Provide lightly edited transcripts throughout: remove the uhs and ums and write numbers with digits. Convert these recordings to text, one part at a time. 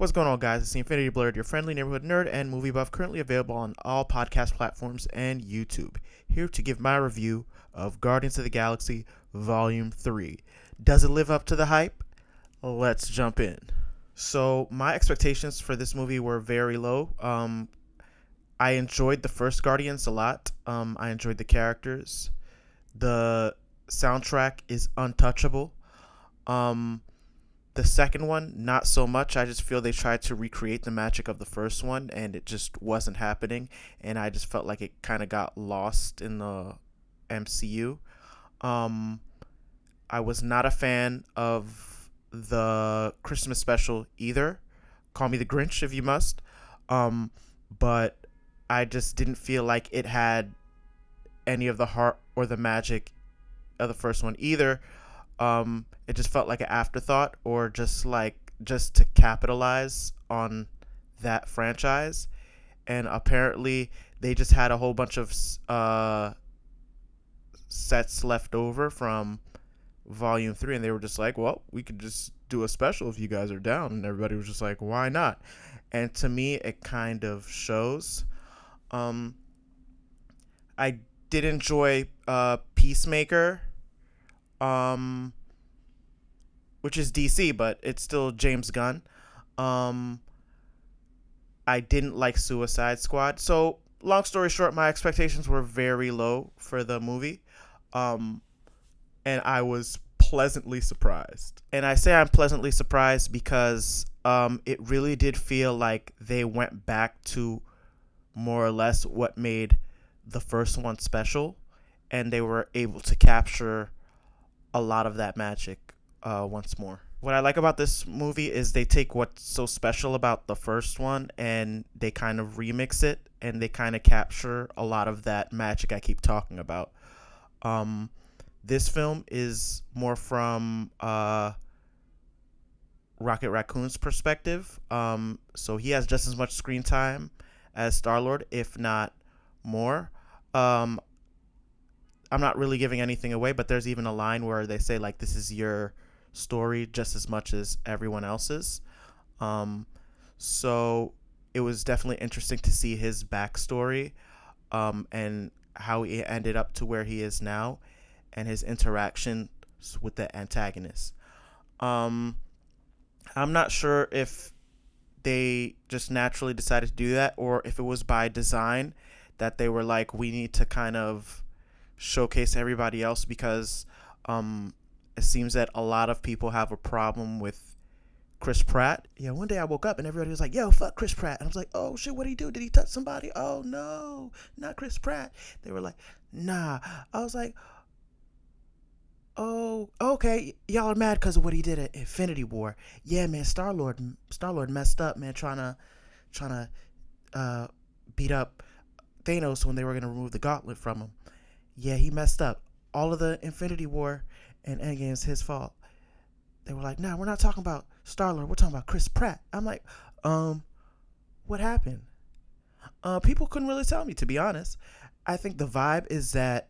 What's going on, guys? It's the Infinity Blerd, your friendly neighborhood nerd and movie buff, currently available on all podcast platforms and YouTube. Here to give my review of Guardians of the Galaxy Volume 3. Does it live up to the hype? Let's jump in. So, my expectations for this movie were very low. I enjoyed the first Guardians a lot. I enjoyed the characters. The soundtrack is untouchable. The second one, not so much. I just feel they tried to recreate the magic of the first one, and it just wasn't happening. And I just felt like it kind of got lost in the MCU. I was not a fan of the Christmas special either. Call me the Grinch if you must. But I just didn't feel like it had any of the heart or the magic of the first one either. It just felt like an afterthought, or just to capitalize on that franchise. And apparently they just had a whole bunch of sets left over from Volume 3, and they were just like, well, we could just do a special if you guys are down. And everybody was just like, why not? And to me, it kind of shows. I did enjoy Peacemaker, which is DC, but it's still James Gunn. I didn't like Suicide Squad. So, long story short, my expectations were very low for the movie. And I was pleasantly surprised. And I say I'm pleasantly surprised because it really did feel like they went back to more or less what made the first one special. And they were able to capture a lot of that magic once more. What I like about this movie is they take what's so special about the first one and they kind of remix it, and they kind of capture a lot of that magic I keep talking about. This film is more from Rocket Raccoon's perspective. So he has just as much screen time as Star-Lord, if not more. I'm not really giving anything away, but there's even a line where they say, like, this is your story just as much as everyone else's. So it was definitely interesting to see his backstory, and how he ended up to where he is now, and his interaction with the antagonist. I'm not sure if they just naturally decided to do that, or if it was by design that they were like, we need to kind of showcase everybody else, because it seems that a lot of people have a problem with Chris Pratt. Yeah, one day I woke up and everybody was like, yo, fuck Chris Pratt. And I was like, oh shit, what did he do? Did he touch somebody? Oh no, not Chris Pratt. They were like, nah. I was like, oh, okay, y'all are mad because of what he did at Infinity War. Yeah, man, Star-Lord messed up, man, trying to beat up Thanos when they were going to remove the gauntlet from him. Yeah, he messed up. All of the Infinity War and Endgame is his fault. They were like, nah, we're not talking about Star-Lord. We're talking about Chris Pratt. I'm like, what happened? People couldn't really tell me, to be honest. I think the vibe is that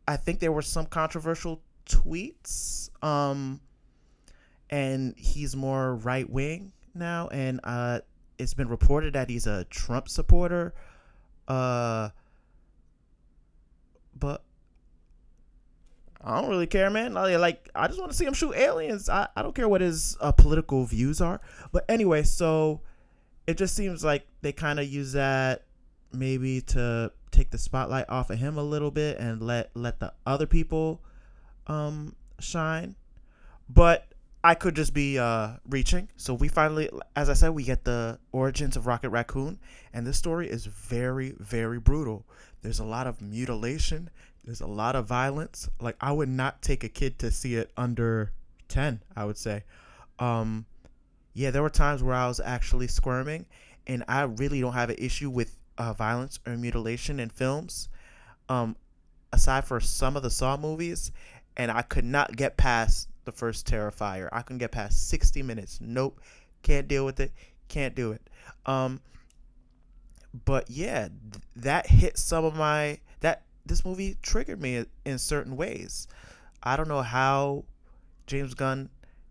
I think there were some controversial tweets, and he's more right-wing now, and it's been reported that he's a Trump supporter, but I don't really care, man. Like, I just want to see him shoot aliens. I don't care what his political views are. But anyway, so it just seems like they kind of use that maybe to take the spotlight off of him a little bit and let the other people shine. But I could just be reaching. So we finally, as I said, we get the origins of Rocket Raccoon, and this story is very, very brutal. There's a lot of mutilation. There's a lot of violence. Like, I would not take a kid to see it under 10, I would say. Yeah, there were times where I was actually squirming, and I really don't have an issue with violence or mutilation in films, aside for some of the Saw movies, and I could not get past the first Terrifier. I couldn't get past 60 minutes. Nope, can't deal with it. Can't do it. But yeah, that hit some of my this movie triggered me in certain ways. I don't know how James Gunn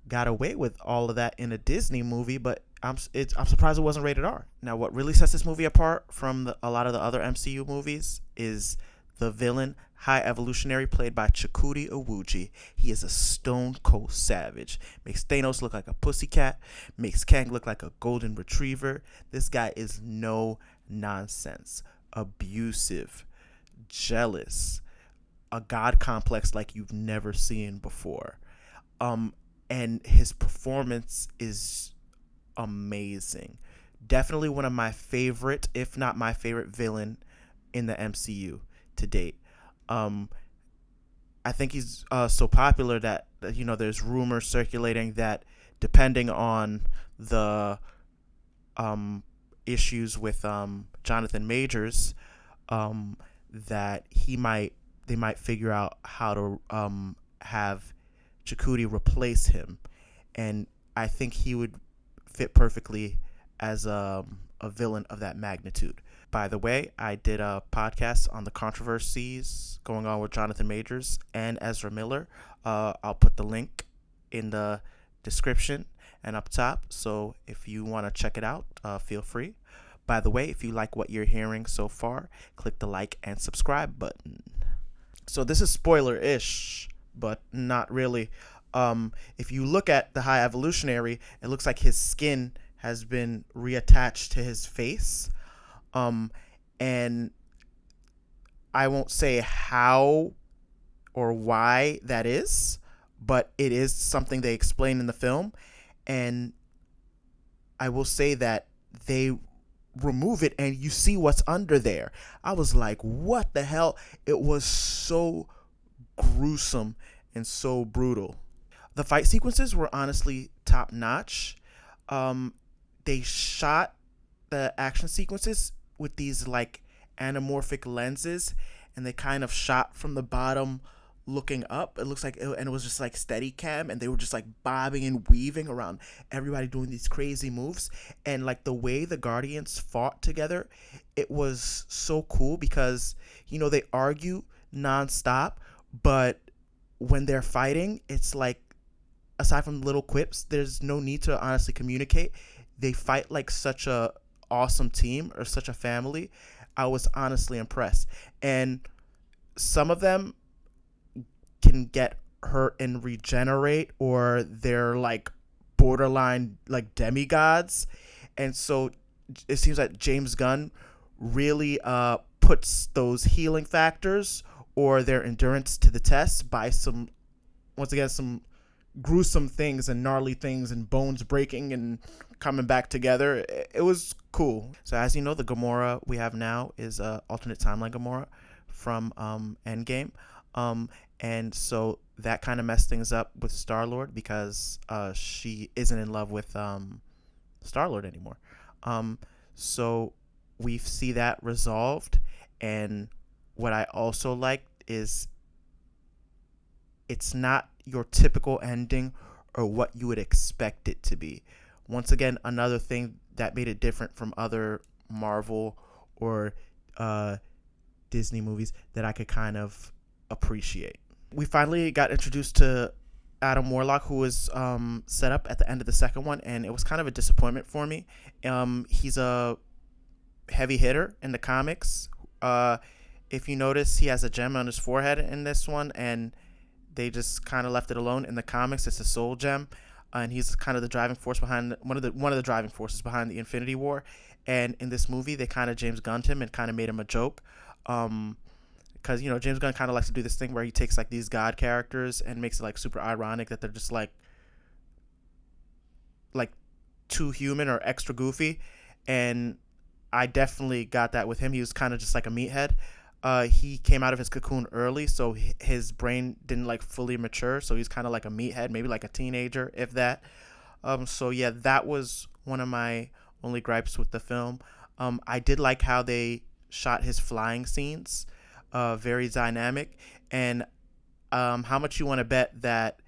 got away with all of that in a Disney movie, but I'm surprised it wasn't rated R. Now, what really sets this movie apart from a lot of the other MCU movies is the villain, High Evolutionary, played by Chakudi Iwuji. He is a stone cold savage. Makes Thanos look like a pussycat. Makes Kang look like a golden retriever. This guy is no nonsense. Abusive. Jealous. A god complex like you've never seen before. And his performance is amazing. Definitely one of my favorite, if not my favorite villain in the MCU to date. I think he's so popular that there's rumors circulating that depending on the issues with Jonathan Majors, that they might figure out how to have Chakudi replace him, and I think he would fit perfectly as a villain of that magnitude. By the way, I did a podcast on the controversies going on with Jonathan Majors and Ezra Miller. I'll put the link in the description and up top, so if you want to check it out, feel free. By the way, if you like what you're hearing so far, click the like and subscribe button. So this is spoiler-ish, but not really. If you look at the High Evolutionary, it looks like his skin has been reattached to his face. And I won't say how or why that is, but it is something they explain in the film. And I will say that they remove it and you see what's under there. I was like, what the hell? It was so gruesome and so brutal. The fight sequences were honestly top notch. They shot the action sequences with these like anamorphic lenses, and they kind of shot from the bottom looking up. It looks like and it was just like steady cam, and they were just like bobbing and weaving around everybody doing these crazy moves. And like the way the Guardians fought together, it was so cool because they argue nonstop, but when they're fighting, it's like, aside from little quips, there's no need to honestly communicate. They fight like such a awesome team or such a family. I was honestly impressed. And some of them can get hurt and regenerate, or they're like borderline like demigods. And so it seems like James Gunn really puts those healing factors or their endurance to the test by some gruesome things and gnarly things and bones breaking and coming back together. It was cool. So as you know, the Gamora we have now is alternate timeline Gamora from Endgame. And so that kind of messed things up with Star-Lord because she isn't in love with Star-Lord anymore. So we see that resolved. And what I also liked is it's not your typical ending or what you would expect it to be. Once again, another thing that made it different from other Marvel or Disney movies that I could kind of appreciate. We finally got introduced to Adam Warlock, who was set up at the end of the second one, and it was kind of a disappointment for me. He's a heavy hitter in the comics. If you notice, he has a gem on his forehead in this one, and they just kind of left it alone. In the comics, it's a soul gem, and he's kind of the driving force behind one of the driving forces behind the Infinity War. And in this movie, they kind of James Gunned him and kind of made him a joke, because James Gunn kind of likes to do this thing where he takes like these god characters and makes it like super ironic that they're just like too human or extra goofy. And I definitely got that with him. He was kind of just like a meathead. He came out of his cocoon early, so his brain didn't like fully mature, so he's kind of like a meathead, maybe like a teenager, if that. So yeah, that was one of my only gripes with the film. I did like how they shot his flying scenes, very dynamic. And how much you want to bet that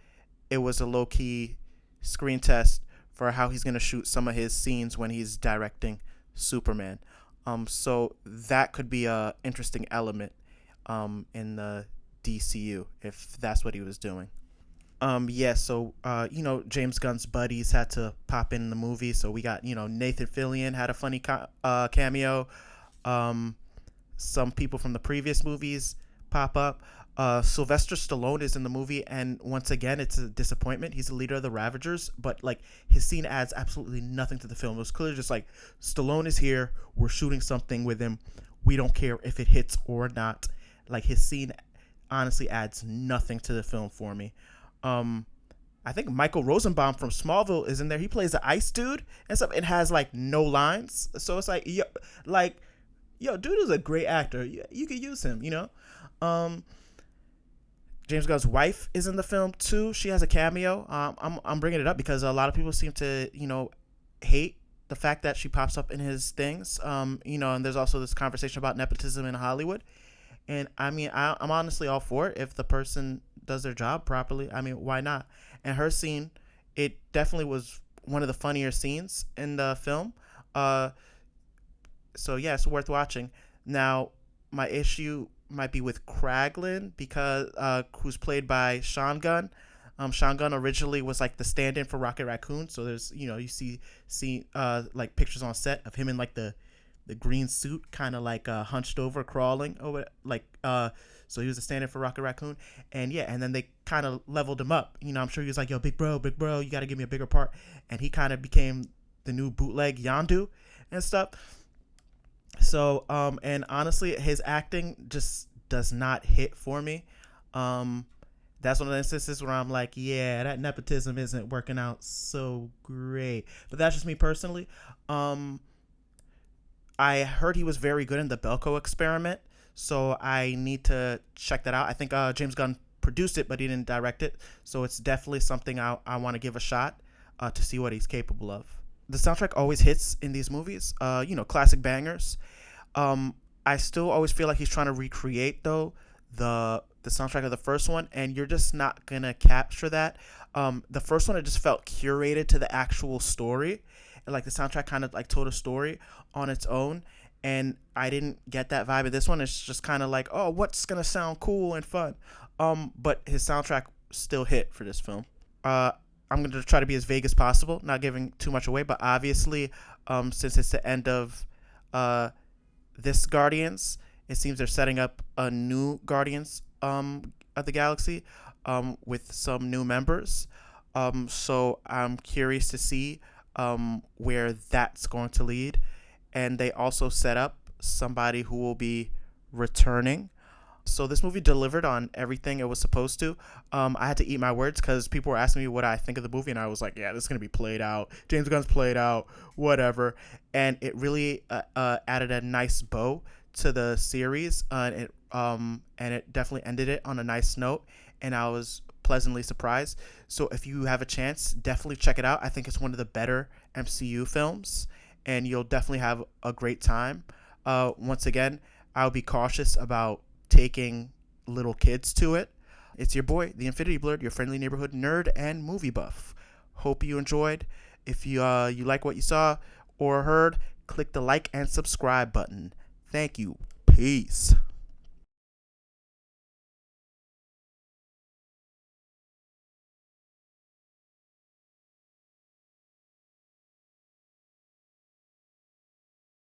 it was a low-key screen test for how he's going to shoot some of his scenes when he's directing Superman. So that could be a interesting element in the DCU if that's what he was doing. Yeah, so James Gunn's buddies had to pop in the movie, so we got Nathan Fillion had a funny cameo. Um, some people from the previous movies pop up. Sylvester Stallone is in the movie, and once again, it's a disappointment. He's the leader of the Ravagers, but like his scene adds absolutely nothing to the film. It was clearly just like Stallone is here, we're shooting something with him. We don't care if it hits or not. Like his scene honestly adds nothing to the film for me. Um, I think Michael Rosenbaum from Smallville is in there. He plays the ice dude and stuff. It has like no lines, so it's like like dude is a great actor. You could use him, Um, James Gunn's wife is in the film too. She has a cameo. I'm bringing it up because a lot of people seem to hate the fact that she pops up in his things. And there's also this conversation about nepotism in Hollywood. And I mean, I'm honestly all for it if the person does their job properly. I mean, why not? And her scene, it definitely was one of the funnier scenes in the film. So yeah, it's worth watching. Now, my issue might be with Kraglin because who's played by Sean Gunn. Sean Gunn originally was like the stand-in for Rocket Raccoon. So there's you see like pictures on set of him in like the green suit, kind of like hunched over, crawling over, like so he was a stand-in for Rocket Raccoon, and then they kind of leveled him up. I'm sure he was like, yo, big bro, you got to give me a bigger part, and he kind of became the new bootleg Yondu and stuff. So and honestly, his acting just does not hit for me. That's one of the instances where I'm like, yeah, that nepotism isn't working out so great. But that's just me personally. I heard he was very good in the Belko Experiment, so I need to check that out. I think James Gunn produced it, but he didn't direct it, so it's definitely something I want to give a shot to see what he's capable of. The soundtrack always hits in these movies, classic bangers. I still always feel like he's trying to recreate, though, the soundtrack of the first one, and you're just not going to capture that. The first one, it just felt curated to the actual story. Like the soundtrack kind of like told a story on its own, and I didn't get that vibe of this one. It's just kind of like, oh, what's gonna sound cool and fun, but his soundtrack still hit for this film. I'm gonna try to be as vague as possible, not giving too much away, but obviously since it's the end of this Guardians, it seems they're setting up a new Guardians of the Galaxy with some new members, so I'm curious to see where that's going to lead. And they also set up somebody who will be returning. So this movie delivered on everything it was supposed to. I had to eat my words because people were asking me what I think of the movie, and I was like, yeah, this is going to be played out. James Gunn's played out, whatever. And it really added a nice bow to the series, and it definitely ended it on a nice note, and I was pleasantly surprised. So if you have a chance, definitely check it out. I think it's one of the better MCU films, and you'll definitely have a great time. Once again, I'll be cautious about taking little kids to it. It's your boy, the Infinity Blerd, your friendly neighborhood nerd and movie buff. Hope you enjoyed. If you like what you saw or heard, click the like and subscribe button. Thank you. Peace.